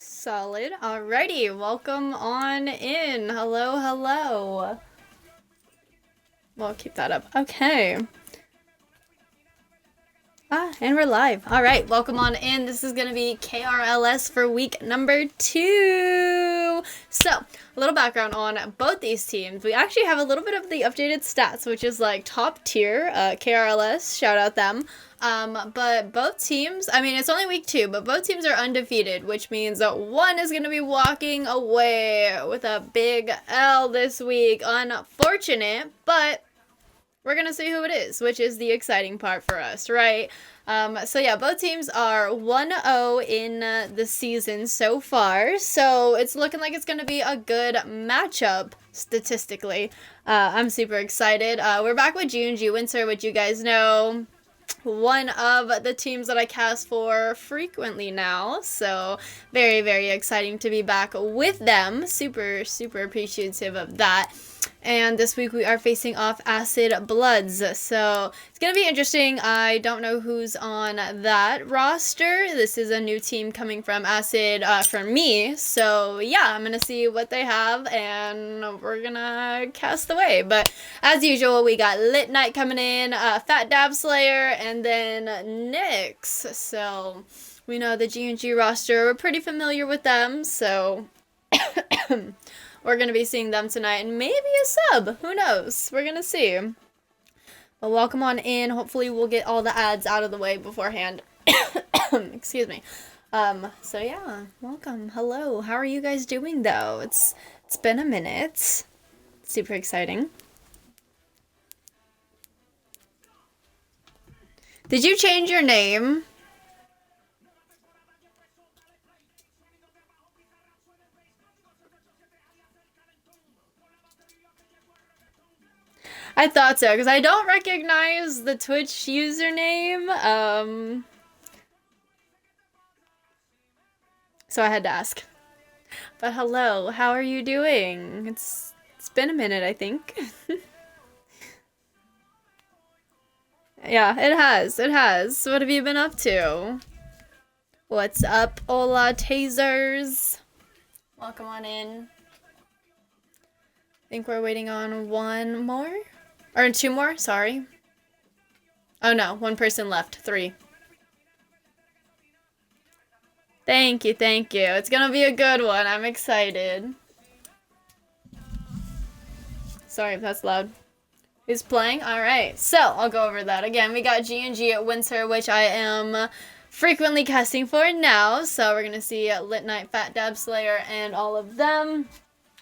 Solid. Alrighty, welcome on in. Hello, hello. We'll keep that up. Okay. And we're live. Alright, welcome on in. This is gonna be KRLS for week number 2. So, a little background on both these teams. We actually have a little bit of the updated stats, which is like top tier. KRLS, shout out them. But both teams, I mean, it's only week 2, but both teams are undefeated, which means that one is going to be walking away with a big L this week. Unfortunate, but we're going to see who it is, which is the exciting part for us, right? So yeah, both teams are 1-0 in the season so far, so it's looking like it's going to be a good matchup statistically. I'm super excited. We're back with GNG Winter, which you guys know, one of the teams that I cast for frequently now, so very, very exciting to be back with them. Super, super appreciative of that. And this week we are facing off Acid Bloods, so it's gonna be interesting. I don't know who's on that roster. This is a new team coming from Acid for me, so yeah, I'm gonna see what they have and we're gonna cast away. But as usual, we got Lit Knight coming in, Fat Dab Slayer, and then Nyx. So we know the GNG roster, we're pretty familiar with them, so we're going to be seeing them tonight, and maybe a sub. Who knows? We're going to see. Well, welcome on in. Hopefully we'll get all the ads out of the way beforehand. Excuse me. So yeah, welcome. Hello. How are you guys doing, though? It's been a minute. Super exciting. Did you change your name? I thought so, because I don't recognize the Twitch username, so I had to ask. But hello, how are you doing? It's been a minute, I think. Yeah, it has. What have you been up to? What's up, hola tasers? Welcome on in. I think we're waiting on one more? Or 2 more, sorry. Oh no, 1 person left. 3. Thank you, thank you. It's gonna be a good one. I'm excited. Sorry if that's loud. Who's playing? Alright, so I'll go over that. Again, we got GNG at Winter, which I am frequently casting for now. So we're gonna see Lit Knight, Fat Dab Slayer, and all of them.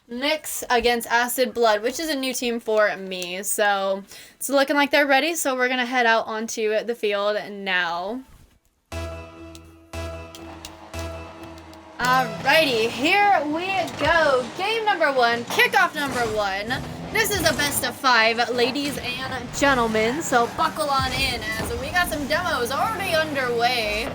Nyx against Acid Blood, which is a new team for me. So it's looking like they're ready, so we're going to head out onto the field now. Alrighty, here we go. Game number 1, kickoff number 1. This is a best of 5, ladies and gentlemen, so buckle on in as we got some demos already underway.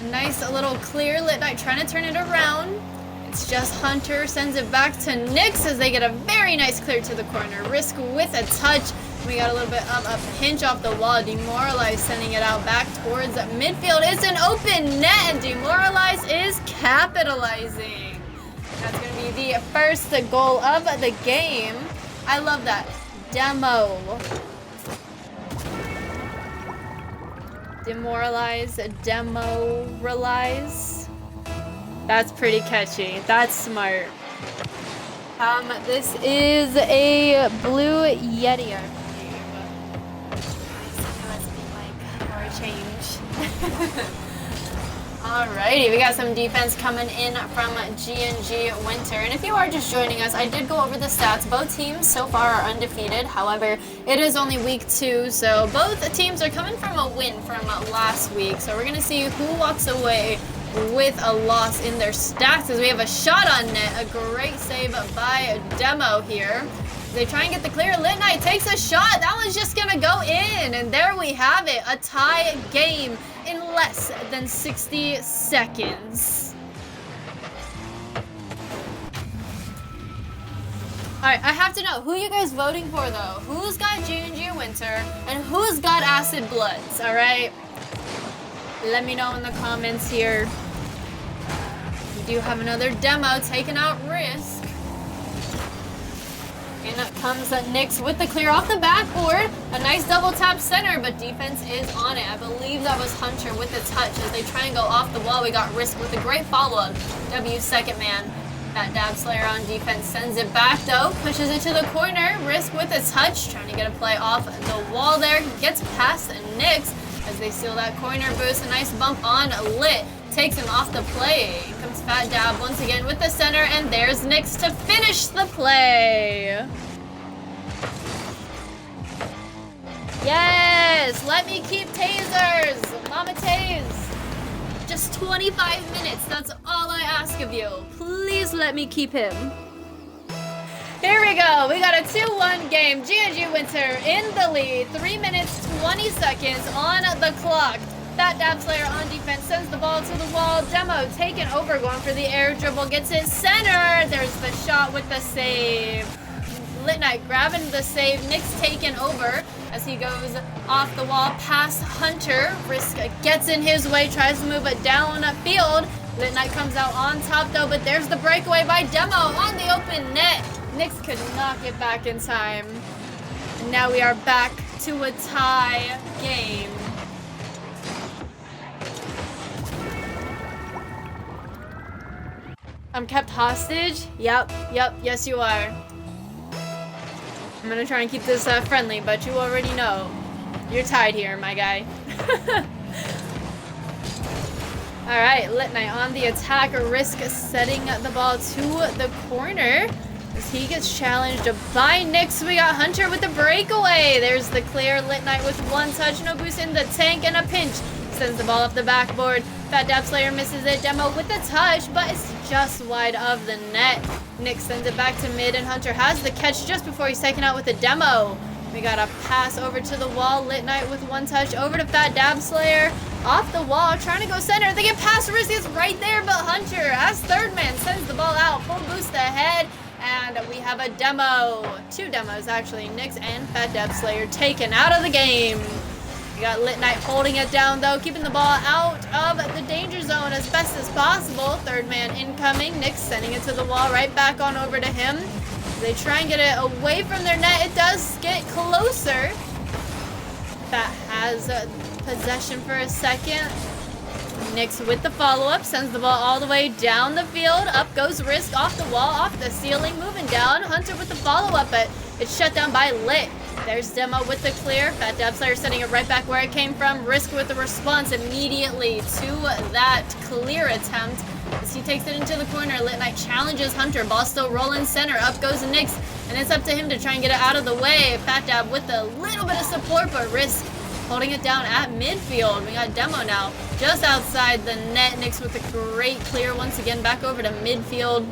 Nice little clear. Lit Knight trying to turn it around. It's just Hunter sends it back to Nyx as they get a very nice clear to the corner. Risk with a touch. We got a little bit of a pinch off the wall. Demoralize sending it out back towards midfield. It's an open net, and Demoralize is capitalizing. That's going to be the first goal of the game. I love that. Demoralize, demoralize. That's pretty catchy. That's smart. This is a Blue Yeti, I believe. Let's be like, or a change. Alrighty, we got some defense coming in from GNG Winter. And if you are just joining us, I did go over the stats. Both teams so far are undefeated. However, it is only week 2, so both teams are coming from a win from last week. So we're going to see who walks away with a loss in their stats as we have a shot on net. A great save by Demo here. They try and get the clear. Lit Knight takes a shot. That one's just gonna go in. And there we have it. A tie game in less than 60 seconds. Alright, I have to know, who are you guys voting for though? Who's got GNG Winter and who's got Acid Bloods, alright? Let me know in the comments here. We do have another demo taking out Risk. And up comes Nyx with the clear off the backboard. A nice double tap center, but defense is on it. I believe that was Hunter with the touch as they try and go off the wall. We got Risk with a great follow-up. W second man. That dab slayer on defense sends it back though. Pushes it to the corner. Risk with a touch. Trying to get a play off the wall there. Gets past Nyx as they seal that corner boost. A nice bump on Lit. Takes him off the play. Here comes Fat Dab once again with the center, and there's Nyx to finish the play. Yes! Let me keep tasers! Mama Tase! Just 25 minutes, that's all I ask of you. Please let me keep him. Here we go. We got a 2-1 game. GNG Winter in the lead. 3 minutes, 20 seconds on the clock. That dab slayer on defense sends the ball to the wall. Demo taken over, going for the air dribble. Gets it center. There's the shot with the save. Lit Knight grabbing the save. Nyx taken over as he goes off the wall past Hunter. Risk gets in his way, tries to move it down field. Lit Knight comes out on top though, but there's the breakaway by Demo on the open net. Nyx could not get back in time. And now we are back to a tie game. I'm kept hostage? Yep, yes you are. I'm gonna try and keep this friendly, but you already know. You're tied here, my guy. Alright, Lit Knight on the attack. Risk setting the ball to the corner. As he gets challenged by Nyx, we got Hunter with the breakaway. There's the clear. Lit Knight with one touch, no boost in the tank, and a pinch. Sends the ball off the backboard. Fat Dab Slayer misses it. Demo with the touch, but it's just wide of the net. Nyx sends it back to mid, and Hunter has the catch just before he's taken out with the demo. We got a pass over to the wall. Lit Knight with one touch over to Fat Dab Slayer. Off the wall, trying to go center. They get past Risk, is right there, but Hunter, as third man, sends the ball out. Full boost ahead, and we have a demo. 2 demos, actually. Nyx and Fat Dab Slayer taken out of the game. We got Lit Knight holding it down, though, keeping the ball out of the danger zone as best as possible. Third man incoming. Nyx sending it to the wall, right back on over to him. They try and get it away from their net. It does get closer. That has possession for a second. Nyx with the follow-up, sends the ball all the way down the field. Up goes Risk off the wall, off the ceiling, moving down. Hunter with the follow-up, but it's shut down by Lit. There's Demo with the clear. Fat Dab Slayer sending it right back where it came from. Risk with the response immediately to that clear attempt. As he takes it into the corner, Lit Knight challenges Hunter. Ball still rolling center. Up goes Nyx, and it's up to him to try and get it out of the way. Fat Dab with a little bit of support, but Risk holding it down at midfield. We got Demo now just outside the net. Nyx with a great clear once again back over to midfield.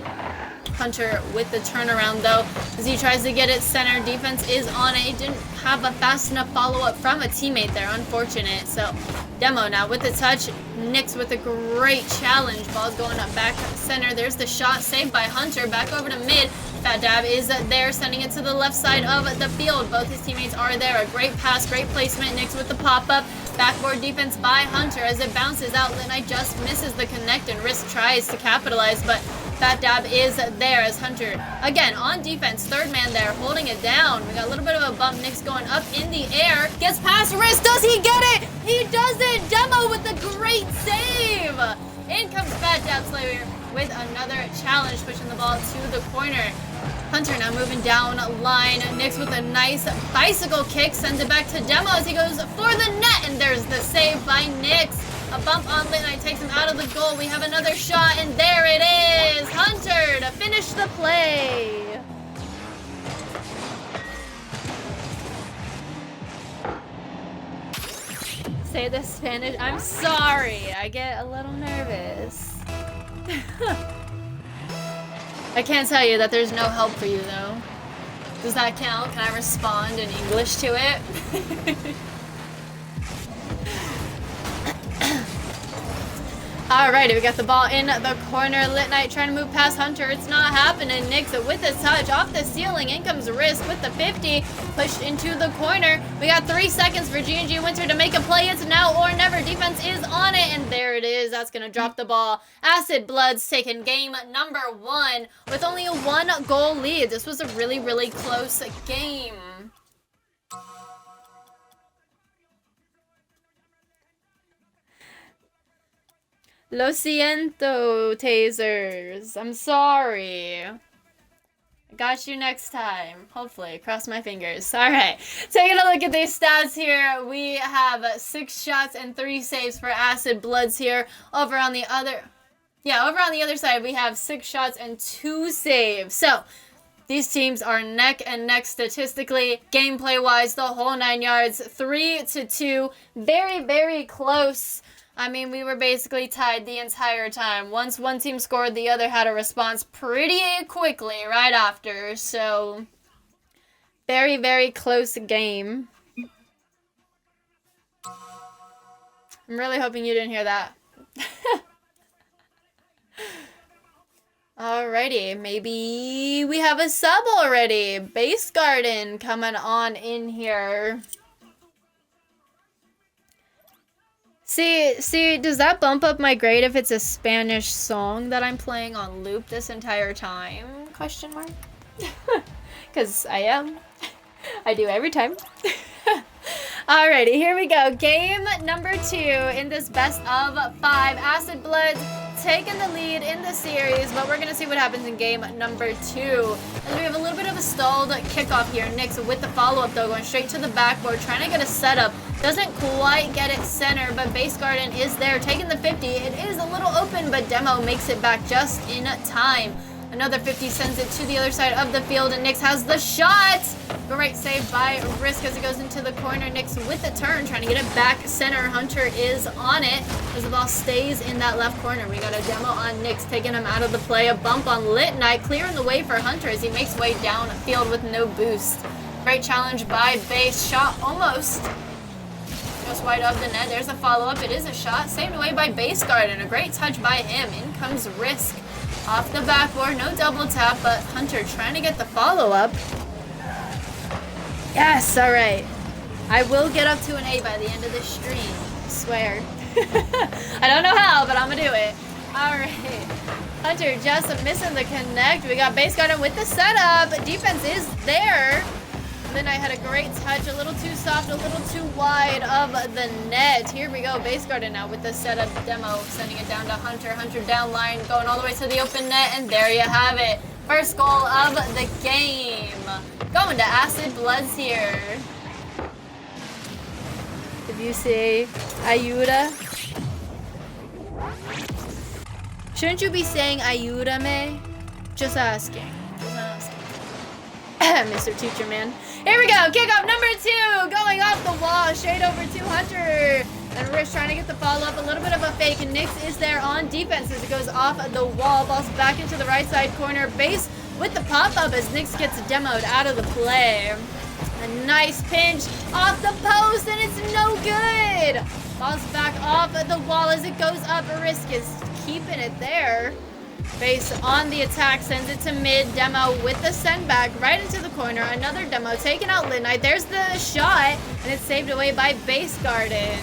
Hunter with the turnaround though as he tries to get it center. Defense is on it. He didn't have a fast enough follow-up from a teammate there. Unfortunate. So Demo now with the touch. Nyx with a great challenge. Ball's going up back center. There's the shot saved by Hunter. Back over to mid. Fat Dab is there, sending it to the left side of the field. Both his teammates are there. A great pass, great placement. Nyx with the pop-up. Backboard defense by Hunter as it bounces out. Lit Knight just misses the connect, and Risk tries to capitalize, but Fat Dab is there as Hunter, again, on defense. Third man there, holding it down. We got a little bit of a bump. Nyx going up in the air. Gets past Risk. Does he get it? He does it! Demo with a great save! In comes Fat Dab Slayer with another challenge, pushing the ball to the corner. Hunter now moving down line. Nyx with a nice bicycle kick. Sends it back to Demo as he goes for the net. And there's the save by Nyx. A bump on Lit Knight takes him out of the goal. We have another shot, and there it is. Hunter to finish the play. Say the Spanish. I'm sorry. I get a little nervous. I can't tell you that there's no help for you, though. Does that count? Can I respond in English to it? Alrighty, we got the ball in the corner. Lit Knight trying to move past Hunter. It's not happening. Nix with his touch off the ceiling. In comes Risk with the 50. Pushed into the corner. We got 3 seconds for GNG Winter to make a play. It's now or never. Defense is on it, and there it is. That's going to drop the ball. Acid Bloods taking game number 1 with only a 1-goal lead. This was a really, really close game. Lo siento, tasers. I'm sorry. I got you next time. Hopefully. Cross my fingers. Alright. Taking a look at these stats here. We have 6 shots and 3 saves for Acid Bloods here. Over on the other side, we have 6 shots and 2 saves. So, these teams are neck and neck statistically. Gameplay-wise, the whole 9 yards. 3-2. Very, very close. I mean, we were basically tied the entire time. Once one team scored, the other had a response pretty quickly right after. So, very, very close game. I'm really hoping you didn't hear that. Alrighty, maybe we have a sub already. Base Garden coming on in here. See, does that bump up my grade if it's a Spanish song that I'm playing on loop this entire time? Question mark? Because I am. I do every time. Alrighty, here we go. Game number 2 in this best of 5. Acid Bloods taking the lead in the series, but we're going to see what happens in game number 2. As we have a little bit of a stalled kickoff here. Nix with the follow-up, though, going straight to the backboard, trying to get a setup. Doesn't quite get it center, but Base Garden is there, taking the 50. It is a little open, but Demo makes it back just in time. Another 50 sends it to the other side of the field, and Nix has the shot. Great save by Risk as it goes into the corner. Nix with the turn, trying to get it back center. Hunter is on it as the ball stays in that left corner. We got a Demo on Nix, taking him out of the play. A bump on Lit Knight, clearing the way for Hunter as he makes way down field with no boost. Great challenge by Base. Shot almost just wide of the net. There's a follow-up. It is a shot. Saved away by Base Garden. A great touch by him. In comes Risk. Off the backboard, no double tap, but Hunter trying to get the follow-up. Yes, all right. I will get up to an A by the end of this stream. I swear. I don't know how, but I'm going to do it. All right. Hunter just missing the connect. We got Base Garden with the setup. Defense is there. Then I had a great touch, a little too soft, a little too wide of the net. Here we go, Base Garden now with the setup. Demo, sending it down to Hunter. Hunter down line, going all the way to the open net, and there you have it. First goal of the game. Going to Acid Bloods here. Did you say Ayuda? Shouldn't you be saying Ayúdame? Just asking. Just asking. Mr. Teacher Man. Here we go, kickoff number 2, going off the wall, straight over to Hunter. And Rich trying to get the follow-up, a little bit of a fake, and Nix is there on defense as it goes off the wall. Ball's back into the right side corner. Base with the pop-up as Nix gets demoed out of the play. A nice pinch off the post, and it's no good. Ball's back off the wall as it goes up. Risk is keeping it there. Base on the attack, sends it to mid. Demo with the send back right into the corner. Another Demo taking out Lit Knight. There's the shot, and it's saved away by Base Garden.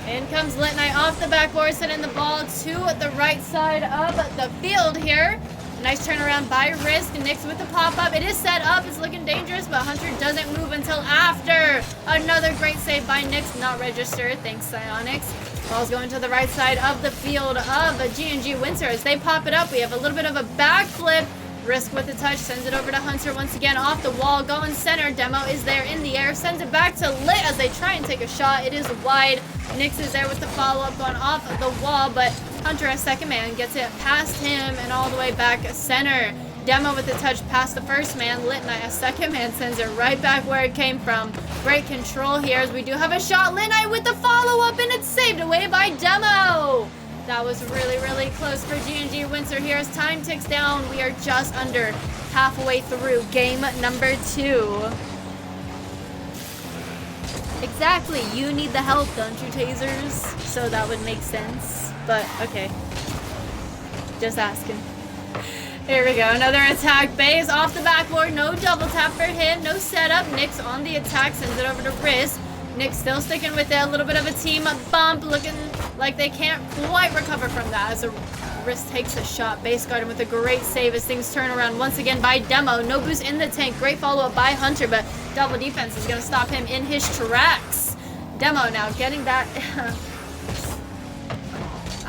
In comes Lit Knight off the backboard, sending the ball to the right side of the field here. Nice turnaround by Risk. Nix with the pop-up. It is set up. It's looking dangerous, but Hunter doesn't move until after. Another great save by Nix. Not registered. Thanks, Psyonix. Ball's going to the right side of the field of GNG Winter. As they pop it up, we have a little bit of a backflip. Risk with the touch. Sends it over to Hunter once again off the wall. Going center. Demo is there in the air. Sends it back to Lit as they try and take a shot. It is wide. Nix is there with the follow-up going off the wall, but Hunter, a second man, gets it past him and all the way back center. Demo with the touch past the first man. Lit Knight, a second man, sends it right back where it came from. Great control here as we do have a shot. Lit Knight with the follow-up, and it's saved away by Demo. That was really, really close for GNG Winter here as time ticks down. We are just under halfway through game number 2. Exactly, you need the help, don't you, Tasers? So that would make sense. but okay. Just asking. Here we go, another attack base off the backboard, no double tap for him, no setup. Nyx on the attack, sends it over to Riz. Nyx still sticking with it, a little bit of a team bump, looking like they can't quite recover from that as Riz takes a shot. Base guarding with a great save as things turn around once again by Demo. No boost in the tank, great follow-up by Hunter, but double defense is gonna stop him in his tracks. Demo now getting that...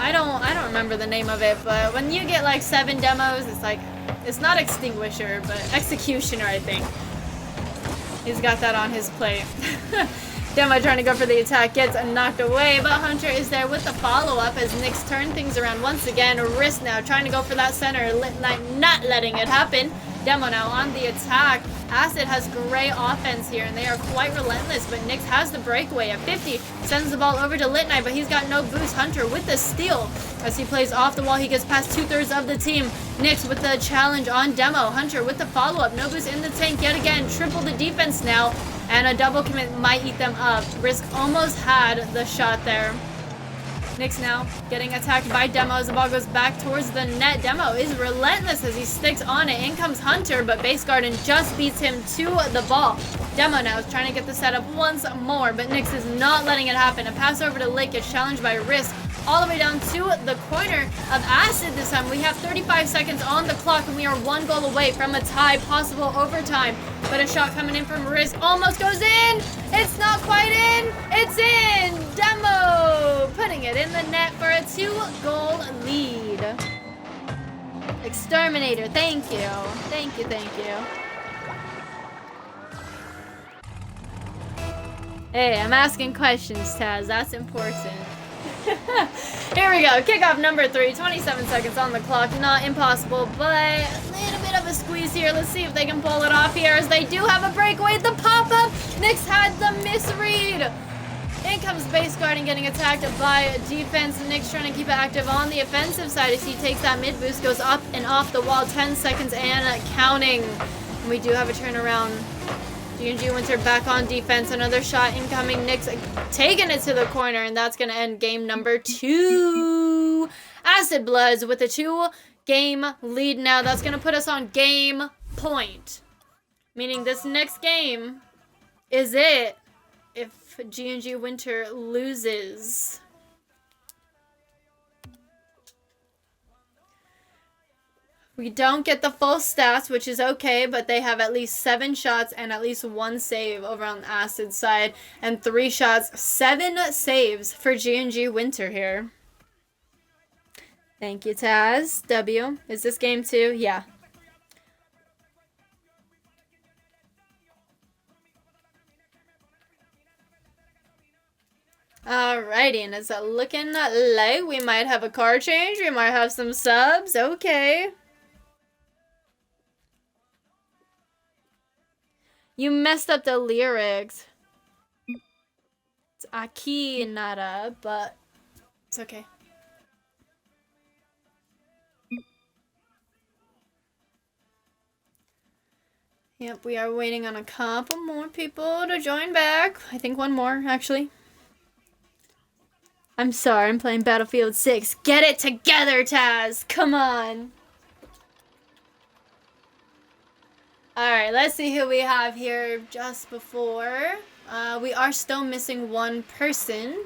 I don't remember the name of it, but when you get like 7 demos, it's like, it's not Extinguisher, but Executioner, I think. He's got that on his plate. Demo trying to go for the attack, gets knocked away, but Hunter is there with the follow-up as Nyx turn things around once again. Wrist now trying to go for that center, not letting it happen. Demo now on the attack. Acid has great offense here, and they are quite relentless, but Nyx has the breakaway at 50. Sends the ball over to Lit Knight, but he's got no boost. Hunter with the steal. As he plays off the wall, he gets past 2/3 of the team. Nyx with the challenge on Demo. Hunter with the follow-up. No boost in the tank yet again. Triple the defense now, and a double commit might eat them up. Risk almost had the shot there. Nyx now getting attacked by Demo as the ball goes back towards the net. Demo is relentless as he sticks on it. In comes Hunter, but Base Garden just beats him to the ball. Demo now is trying to get the setup once more, but Nyx is not letting it happen. A pass over to Lake is challenged by Risk all the way down to the corner of Acid this time. We have 35 seconds on the clock, and we are 1 goal away from a tie, possible overtime. But a shot coming in from Risk almost goes in. It's not quite in. It's in. Demo putting it in the net for a 2-goal lead. Exterminator, thank you. Thank you, thank you. Hey, I'm asking questions, Taz. That's important. Here we go. Kickoff number 3. 27 seconds on the clock. Not impossible, but a little bit of a squeeze here. Let's see if they can pull it off here as they do have a breakaway. The pop-up. Nyx had the misread. In comes Base Guarding getting attacked by defense. Nyx trying to keep it active on the offensive side as he takes that mid boost, goes up and off the wall. 10 seconds and counting. And we do have a turnaround. GNG Winter back on defense. Another shot incoming. Nyx taking it to the corner, and that's going to end game number 2. Acid Bloods with a 2-game lead now. That's going to put us on game point. Meaning this next game is it if GNG Winter loses. We don't get the full stats, which is okay, but they have at least 7 shots and at least 1 save over on the Acid side, and 3 shots, 7 saves for GNG Winter here. Thank you, Taz. W. Is this game 2? Yeah. Alrighty, and it's looking like we might have a card change. We might have some subs. Okay. You messed up the lyrics. It's Aki Nara, but it's okay. Yep, we are waiting on a couple more people to join back. I think 1 more, actually. I'm sorry, I'm playing Battlefield 6. Get it together, Taz! Come on! Alright, let's see who we have here just before. We are still missing 1 person.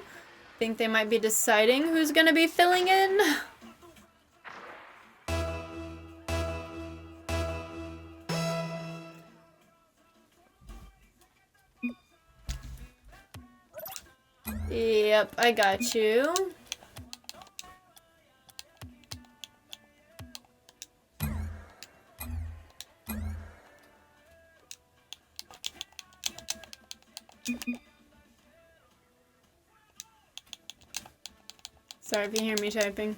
Think they might be deciding who's gonna be filling in. Yep, I got you. Sorry if you hear me typing.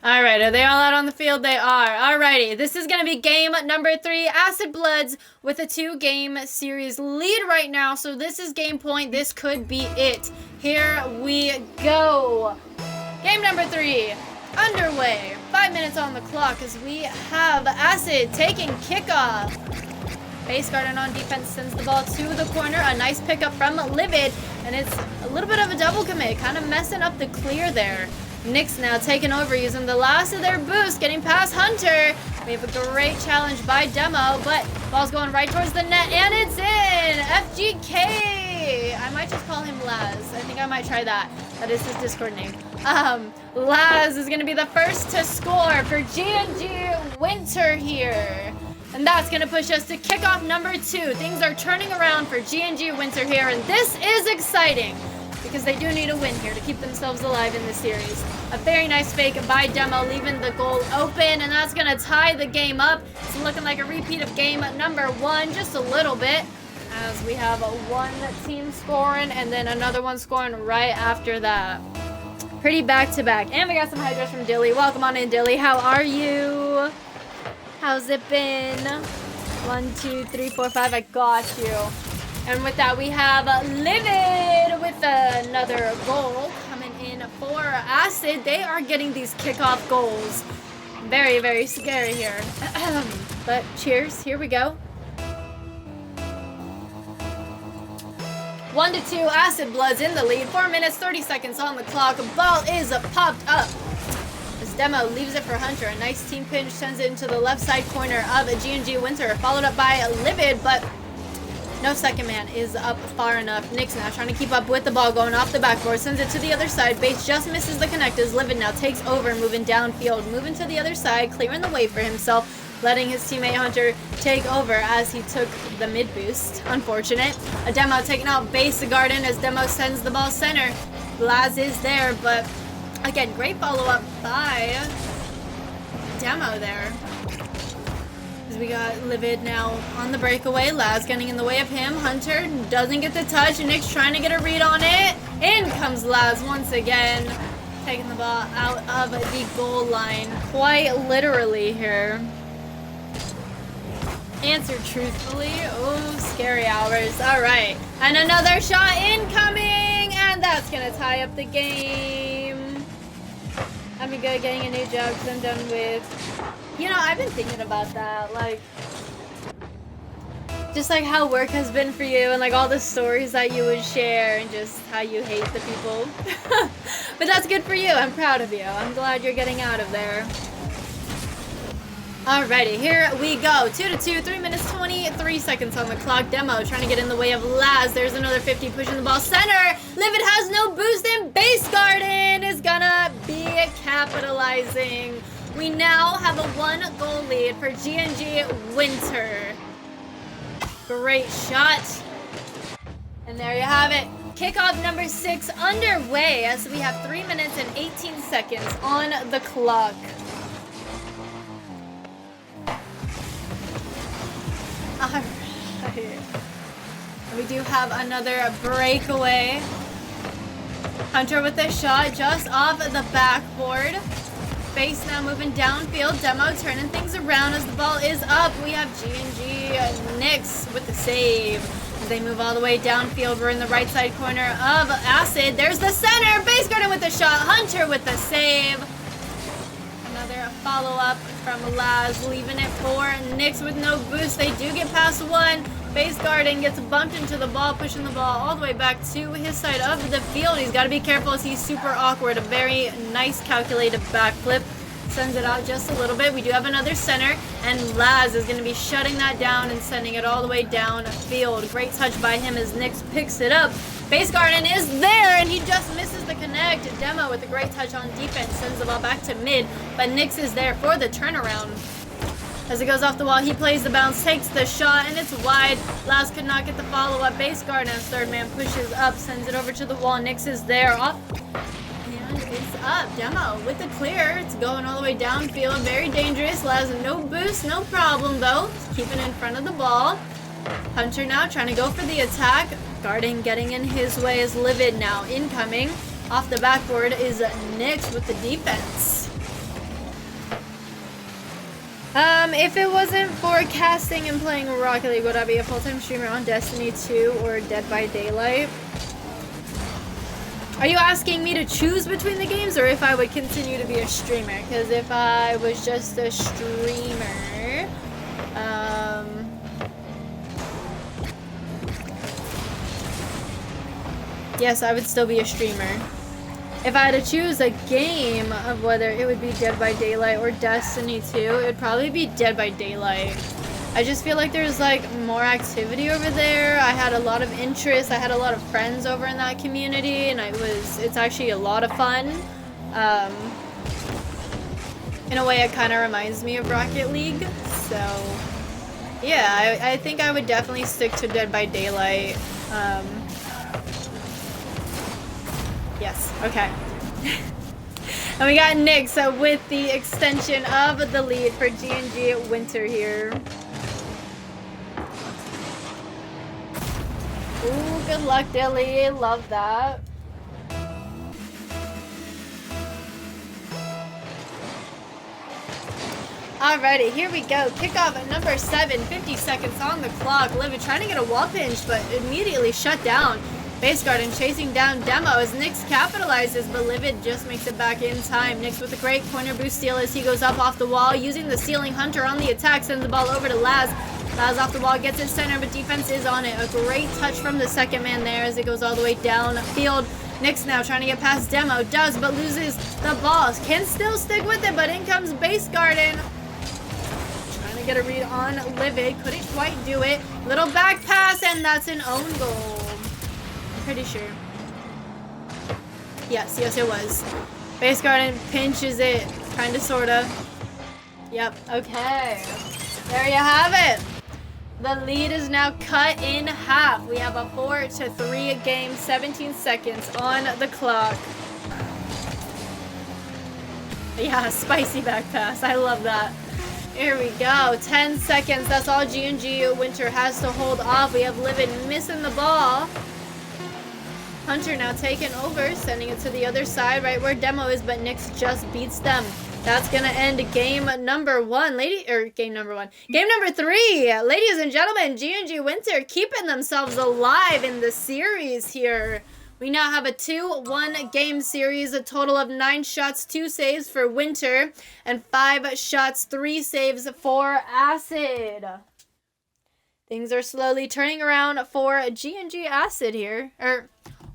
Alright, are they all out on the field? They are. Alrighty, this is going to be game number 3. Acid Bloods with a 2-game series lead right now. So this is game point. This could be it. Here we go. Game number 3 underway. 5 minutes on the clock as we have Acid taking kickoff. Base Garden on defense sends the ball to the corner. A nice pickup from Livid, and it's a little bit of a double commit, kind of messing up the clear there. Knicks now taking over, using the last of their boost, getting past Hunter. We have a great challenge by Demo, but ball's going right towards the net, and it's in! FGK! I might just call him Laz. I think I might try that. That is his Discord name. Laz is going to be the first to score for GNG Winter here. And that's going to push us to kickoff number 2. Things are turning around for GNG Winter here, and this is exciting because they do need a win here to keep themselves alive in this series. A very nice fake by Demo, leaving the goal open, and that's going to tie the game up. It's looking like a repeat of game number 1, just a little bit, as we have one team scoring and then another one scoring right after that. Pretty back-to-back. And we got some hydros from Dilly. Welcome on in, Dilly. How are you? How's it been? 1, 2, 3, 4, 5. I got you. And with that, we have Livid with another goal coming in for Acid. They are getting these kickoff goals. Very, very scary here. But cheers. Here we go. 1-2, Acid Bloods in the lead. 4 minutes, 30 seconds on the clock. Ball is popped up. As Demo leaves it for Hunter. A nice team pinch sends it into the left side corner of GNG Winter. Followed up by Livid, but no second man is up far enough. Nick's now trying to keep up with the ball, going off the backboard. Sends it to the other side. Base just misses the connect as Livid now takes over, moving downfield. Moving to the other side, clearing the way for himself. Letting his teammate Hunter take over as he took the mid boost. Unfortunate. A Demo taking out Base Garden as Demo sends the ball center. Laz is there, but again, great follow-up by Demo there. As we got Livid now on the breakaway. Laz getting in the way of him. Hunter doesn't get the touch. Nick's trying to get a read on it. In comes Laz once again. Taking the ball out of the goal line. Quite literally here. Answered truthfully. Oh, scary hours. All right. And another shot incoming. And that's going to tie up the game. I'm good getting a new job because I'm done with... You know, I've been thinking about that. Like, just like how work has been for you and like all the stories that you would share and just how you hate the people. But that's good for you. I'm proud of you. I'm glad you're getting out of there. Alrighty, here we go. 2-2, 3 minutes, 23 seconds on the clock. Demo trying to get in the way of Laz. There's another 50 pushing the ball center. Livid has no boost, and Base Garden is gonna be capitalizing. We now have a 1-goal lead for GNG Winter. Great shot. And there you have it. Kickoff number 6 underway as we have 3 minutes and 18 seconds on the clock. Alright. We do have another breakaway. Hunter with a shot just off the backboard. Base now moving downfield. Demo turning things around as the ball is up. We have GNG Knicks with the save. As they move all the way downfield, we're in the right side corner of Acid. There's the center. Base Garden with the shot. Hunter with the save. Another follow-up from Laz, leaving it for Knicks with no boost. They do get past one. Base Garden gets bumped into the ball, pushing the ball all the way back to his side of the field. He's got to be careful as he's super awkward. A very nice calculated backflip. Sends it out just a little bit. We do have another center, and Laz is going to be shutting that down and sending it all the way downfield. Great touch by him as Knicks picks it up. Base Garden is there, and he just misses the connect. Demo with a great touch on defense sends the ball back to mid, but Knicks is there for the turnaround. As it goes off the wall, he plays the bounce, takes the shot, and it's wide. Laz could not get the follow-up. Base Garden, third man, pushes up, sends it over to the wall. Knicks is there, off, and it's up. Demo with the clear. It's going all the way downfield. Very dangerous. Laz, no boost, no problem, though. Keeping in front of the ball. Hunter now trying to go for the attack. Garden getting in his way is Livid now incoming. Off the backboard is Knicks with the defense. If it wasn't for casting and playing Rocket League, would I be a full-time streamer on Destiny 2 or Dead by Daylight? Are you asking me to choose between the games or if I would continue to be a streamer? Because if I was just a streamer, yes, I would still be a streamer. If I had to choose a game of whether it would be Dead by Daylight or Destiny 2, it would probably be Dead by Daylight. I just feel like there's like more activity over there. I had a lot of interest. I had a lot of friends over in that community, and it's actually a lot of fun. In a way, it kind of reminds me of Rocket League. So yeah, I think I would definitely stick to Dead by Daylight. Yes, okay. And we got Nyx with the extension of the lead for GNG Winter here. Ooh, good luck, Dilly. Love that. Alrighty, here we go. Kickoff at number 7, 50 seconds on the clock. Livid trying to get a wall pinch, but immediately shut down. Base Garden chasing down Demo as Nyx capitalizes, but Livid just makes it back in time. Nyx with a great corner boost steal as he goes up off the wall, using the ceiling Hunter on the attack, sends the ball over to Laz. Laz off the wall, gets it center, but defense is on it. A great touch from the second man there as it goes all the way down field. Nyx now trying to get past Demo, does, but loses the ball. Can still stick with it, but in comes Base Garden. Trying to get a read on Livid, couldn't quite do it. Little back pass, and that's an own goal. Pretty sure. Yes, it was. Base Garden pinches it, kinda, sorta. Yep, okay. There you have it. The lead is now cut in half. We have a 4-3 game, 17 seconds on the clock. Yeah, spicy back pass. I love that. Here we go. 10 seconds. That's all GNG Winter has to hold off. We have Livid missing the ball. Hunter now taking over, sending it to the other side, right where Demo is, but Nyx just beats them. That's gonna end game number 1. Game number 3. Ladies and gentlemen, GNG Winter keeping themselves alive in the series here. We now have a 2-1 game series, a total of 9 shots, 2 saves for Winter, and 5 shots, 3 saves for Acid. Things are slowly turning around for GNG Acid here.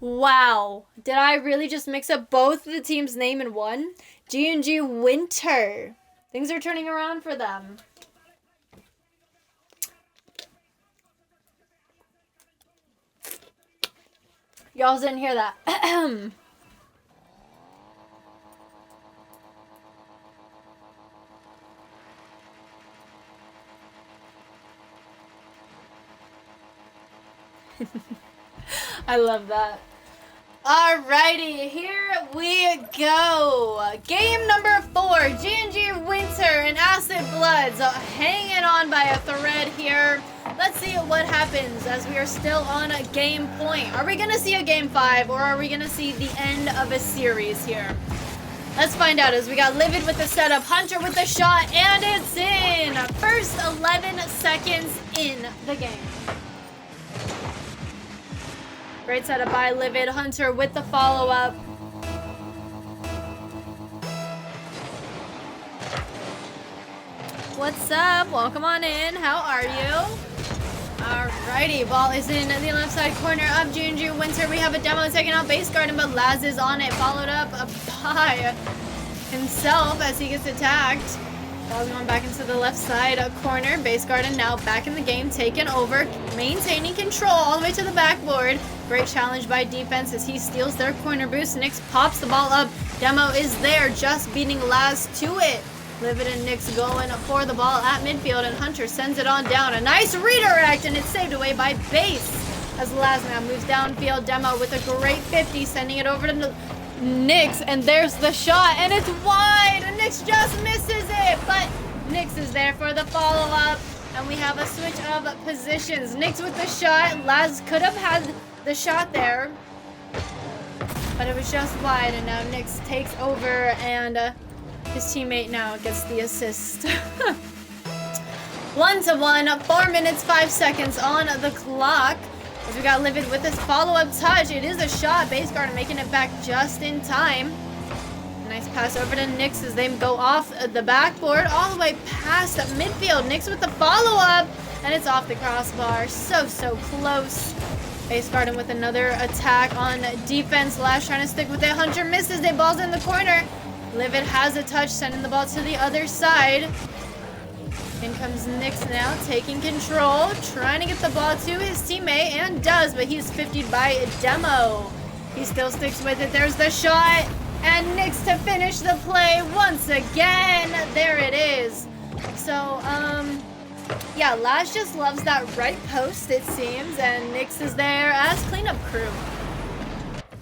Wow. Did I really just mix up both the team's name in one? GNG Winter. Things are turning around for them. Y'all didn't hear that. I love that. Alrighty, here we go. Game number 4, GNG Winter and Acid Bloods hanging on by a thread here. Let's see what happens as we are still on a game point. Are we going to see a game 5 or are we going to see the end of a series here? Let's find out as we got Livid with the setup, Hunter with the shot, and it's in. First 11 seconds in the game. Great setup by Livid. Hunter with the follow-up. What's up? Welcome on in. How are you? Alrighty, ball is in the left side corner of GNG Winter. We have a Demo taking out Base Garden, but Laz is on it. Followed up by himself as he gets attacked. Ball's going back into the left side corner. Base Garden now back in the game, taking over, maintaining control all the way to the backboard. Great challenge by defense as he steals their corner boost. Nyx pops the ball up. Demo is there, just beating Laz to it. Livid and Nyx going for the ball at midfield, and Hunter sends it on down. A nice redirect, and it's saved away by Base as Laz now moves downfield. Demo with a great 50, sending it over to Nyx, and there's the shot, and it's wide. And Nyx just misses it, but Nyx is there for the follow-up, and we have a switch of positions. Nyx with the shot. Laz could have had the shot there, but it was just wide, and now Nyx takes over, and his teammate now gets the assist. 1-1, 4 minutes, 5 seconds on the clock. As we got Livid with his follow-up touch. It is a shot. Base Garden making it back just in time. Nice pass over to Nyx as they go off the backboard all the way past midfield. Nyx with the follow-up, and it's off the crossbar. So close. Base Garden with another attack on defense. Lash trying to stick with it. Hunter misses it. Ball's in the corner. Livid has a touch, sending the ball to the other side. In comes Nyx now, taking control, trying to get the ball to his teammate, and does, but he's 50'd by Demo. He still sticks with it. There's the shot, and Nyx to finish the play once again. There it is. So, yeah, Lash just loves that right post, it seems, and Nyx is there as cleanup crew.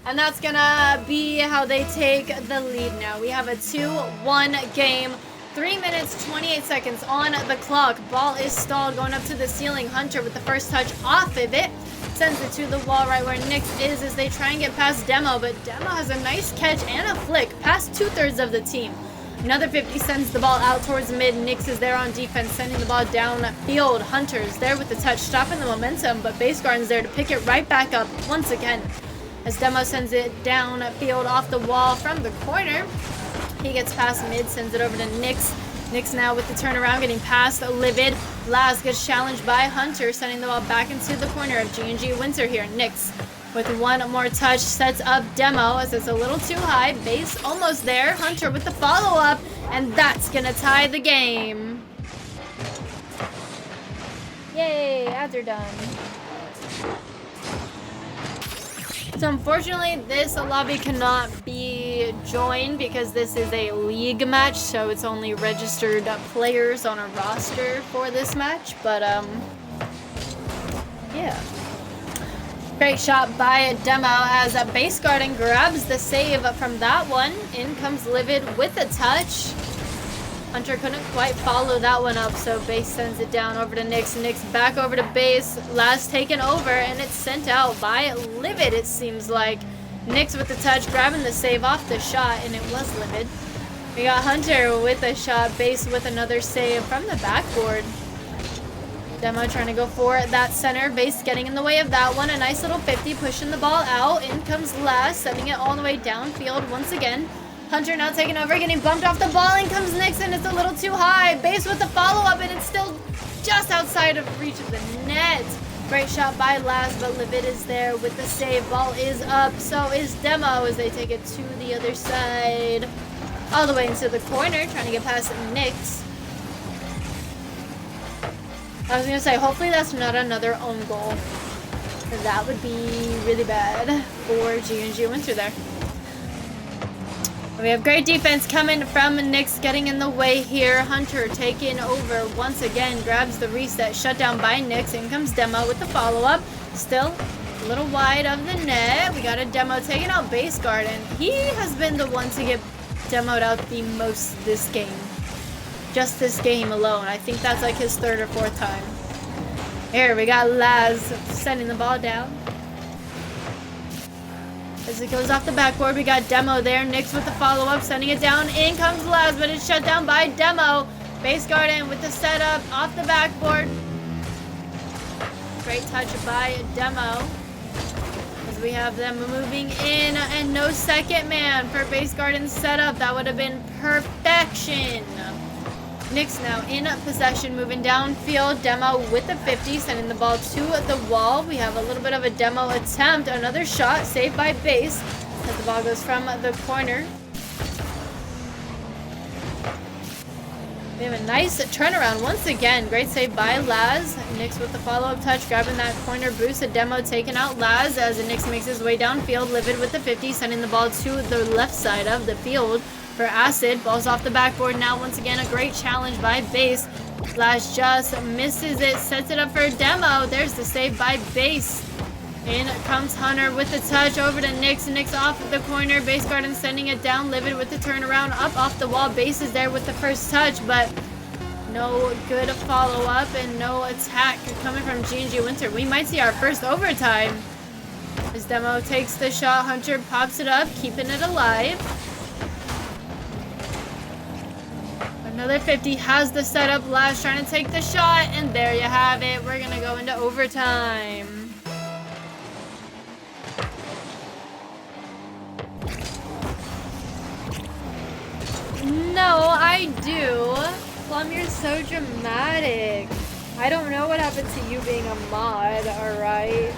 And that's gonna be how they take the lead now. We have a 2-1 game. 3 minutes, 28 seconds on the clock. Ball is stalled, going up to the ceiling. Hunter with the first touch off of it. Sends it to the wall right where Nyx is as they try and get past Demo. But Demo has a nice catch and a flick past 2/3 of the team. Another 50 sends the ball out towards mid. Nyx is there on defense, sending the ball downfield. Hunter's there with the touch, stopping the momentum. But Base Garden's there to pick it right back up once again. As Demo sends it downfield off the wall from the corner. He gets past mid, sends it over to Nyx. Nyx now with the turnaround, getting past Livid. Laz gets challenged by Hunter, sending the ball back into the corner of GNG Winter here. Nyx with one more touch, sets up Demo as it's a little too high. Base almost there. Hunter with the follow-up, and that's gonna tie the game. Yay, ads are done. So unfortunately, this lobby cannot be joined because this is a league match, so it's only registered players on a roster for this match. But yeah. Great shot by Demo as Base Garden grabs the save from that one. In comes Livid with a touch. Hunter couldn't quite follow that one up, so Base sends it down over to Nyx. Nyx back over to Base. Last taken over, and it's sent out by Livid, it seems like. Nyx with the touch, grabbing the save off the shot, and it was Livid. We got Hunter with a shot, Base with another save from the backboard. Demo trying to go for that center. Base getting in the way of that one. A nice little 50, pushing the ball out. In comes Last, sending it all the way downfield once again. Hunter now taking over, getting bumped off the ball. In comes Nyx, and it's a little too high. Base with the follow-up, and it's still just outside of reach of the net. Great shot by Laz, but Livid is there with the save. Ball is up, so is Demo as they take it to the other side. All the way into the corner, trying to get past Nyx. I was going to say, hopefully that's not another own goal. That would be really bad for GNG Winter there. We have great defense coming from Nyx, getting in the way here. Hunter taking over once again, grabs the reset, shut down by Nyx. In comes Demo with the follow-up. Still a little wide of the net. We got a Demo taking out Base Garden. He has been the one to get demoed out the most this game. Just this game alone. I think that's like his 3rd or 4th time. Here we got Laz sending the ball down. As it goes off the backboard, we got Demo there. Nyx with the follow-up, sending it down. In comes Laz, but it's shut down by Demo. Base Garden with the setup off the backboard. Great touch by Demo. As we have them moving in, and no second man for Base Garden's setup. That would have been perfection. Nyx now in possession, moving downfield. Demo with the 50, sending the ball to the wall. We have a little bit of a Demo attempt. Another shot saved by Base as the ball goes from the corner. We have a nice turnaround once again. Great save by Laz. Nyx with the follow-up touch, grabbing that corner boost. A Demo taking out Laz as Nyx makes his way downfield. Livid with the 50, sending the ball to the left side of the field. For Acid, ball's off the backboard now. Once again, a great challenge by Base. Laz just misses it, sets it up for a Demo. There's the save by Base. In comes Hunter with the touch over to Nyx. Nyx off the corner. Base Garden sending it down. Livid with the turnaround up off the wall. Base is there with the first touch, but no good follow-up and no attack coming from GNG Winter. We might see our first overtime. As Demo takes the shot, Hunter pops it up, keeping it alive. Another 50 has the setup. Last trying to take the shot, and there you have it. We're gonna go into overtime. No, I do. Plum, you're so dramatic. I don't know what happened to you being a mod, alright?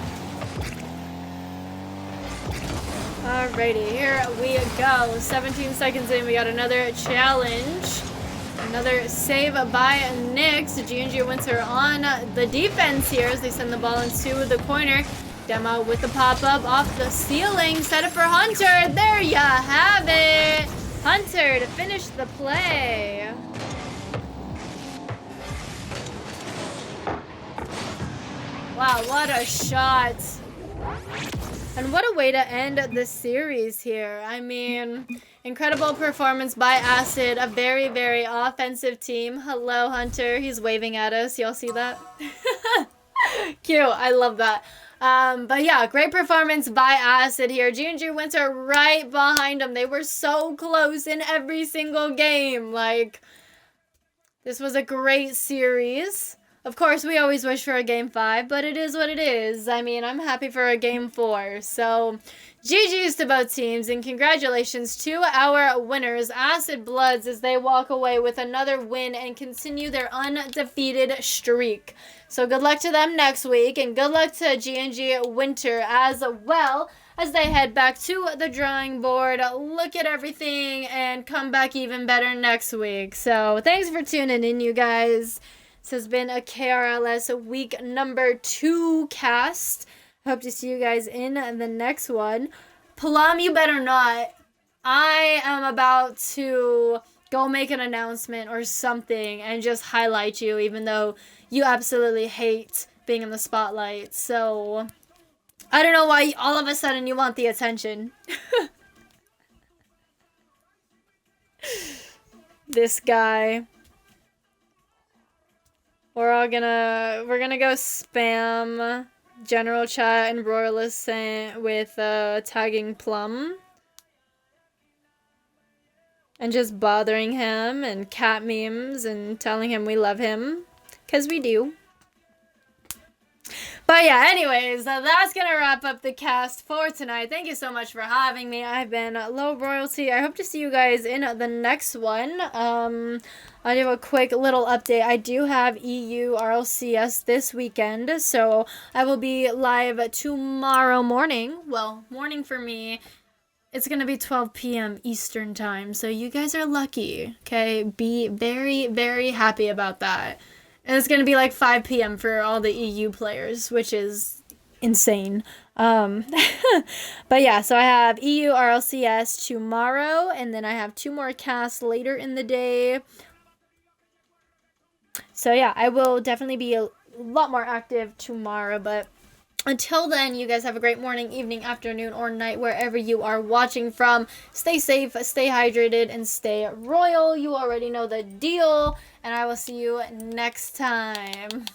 Alrighty, here we go. 17 seconds in, we got another challenge. Another save by Nyx. GNG Winter on the defense here as they send the ball into the corner. Demo with the pop-up off the ceiling. Set it for Hunter. There you have it. Hunter to finish the play. Wow, what a shot. And what a way to end the series here. I mean, incredible performance by Acid. A very, very offensive team. Hello, Hunter. He's waving at us. Y'all see that? Cute. I love that. But yeah, great performance by Acid here. GNG Winter right behind them. They were so close in every single game. Like, this was a great series. Of course, we always wish for a Game 5, but it is what it is. I mean, I'm happy for a Game 4. So, GG's to both teams, and congratulations to our winners, Acid Bloods, as they walk away with another win and continue their undefeated streak. So, good luck to them next week, and good luck to GNG Winter as well, as they head back to the drawing board, look at everything, and come back even better next week. So, thanks for tuning in, you guys. This has been a KRLS week number 2 cast. Hope to see you guys in the next one. Plum, you better not. I am about to go make an announcement or something and just highlight you, even though you absolutely hate being in the spotlight. So, I don't know why all of a sudden you want the attention. This guy. We're gonna go spam general chat and Royalist with tagging Plum. And just bothering him and cat memes and telling him we love him. 'Cause we do. But yeah, anyways, that's going to wrap up the cast for tonight. Thank you so much for having me. I've been Low Royalty. I hope to see you guys in the next one. I'll do a quick little update. I do have EU RLCS this weekend, so I will be live tomorrow morning. Well, morning for me. It's going to be 12 p.m. Eastern time, so you guys are lucky, okay? Be very, very happy about that. And it's going to be like 5 p.m. for all the EU players, which is insane. But yeah, so I have EU RLCS tomorrow, and then I have 2 more casts later in the day. So yeah, I will definitely be a lot more active tomorrow, but until then, you guys have a great morning, evening, afternoon, or night, wherever you are watching from. Stay safe, stay hydrated, and stay royal. You already know the deal, and I will see you next time.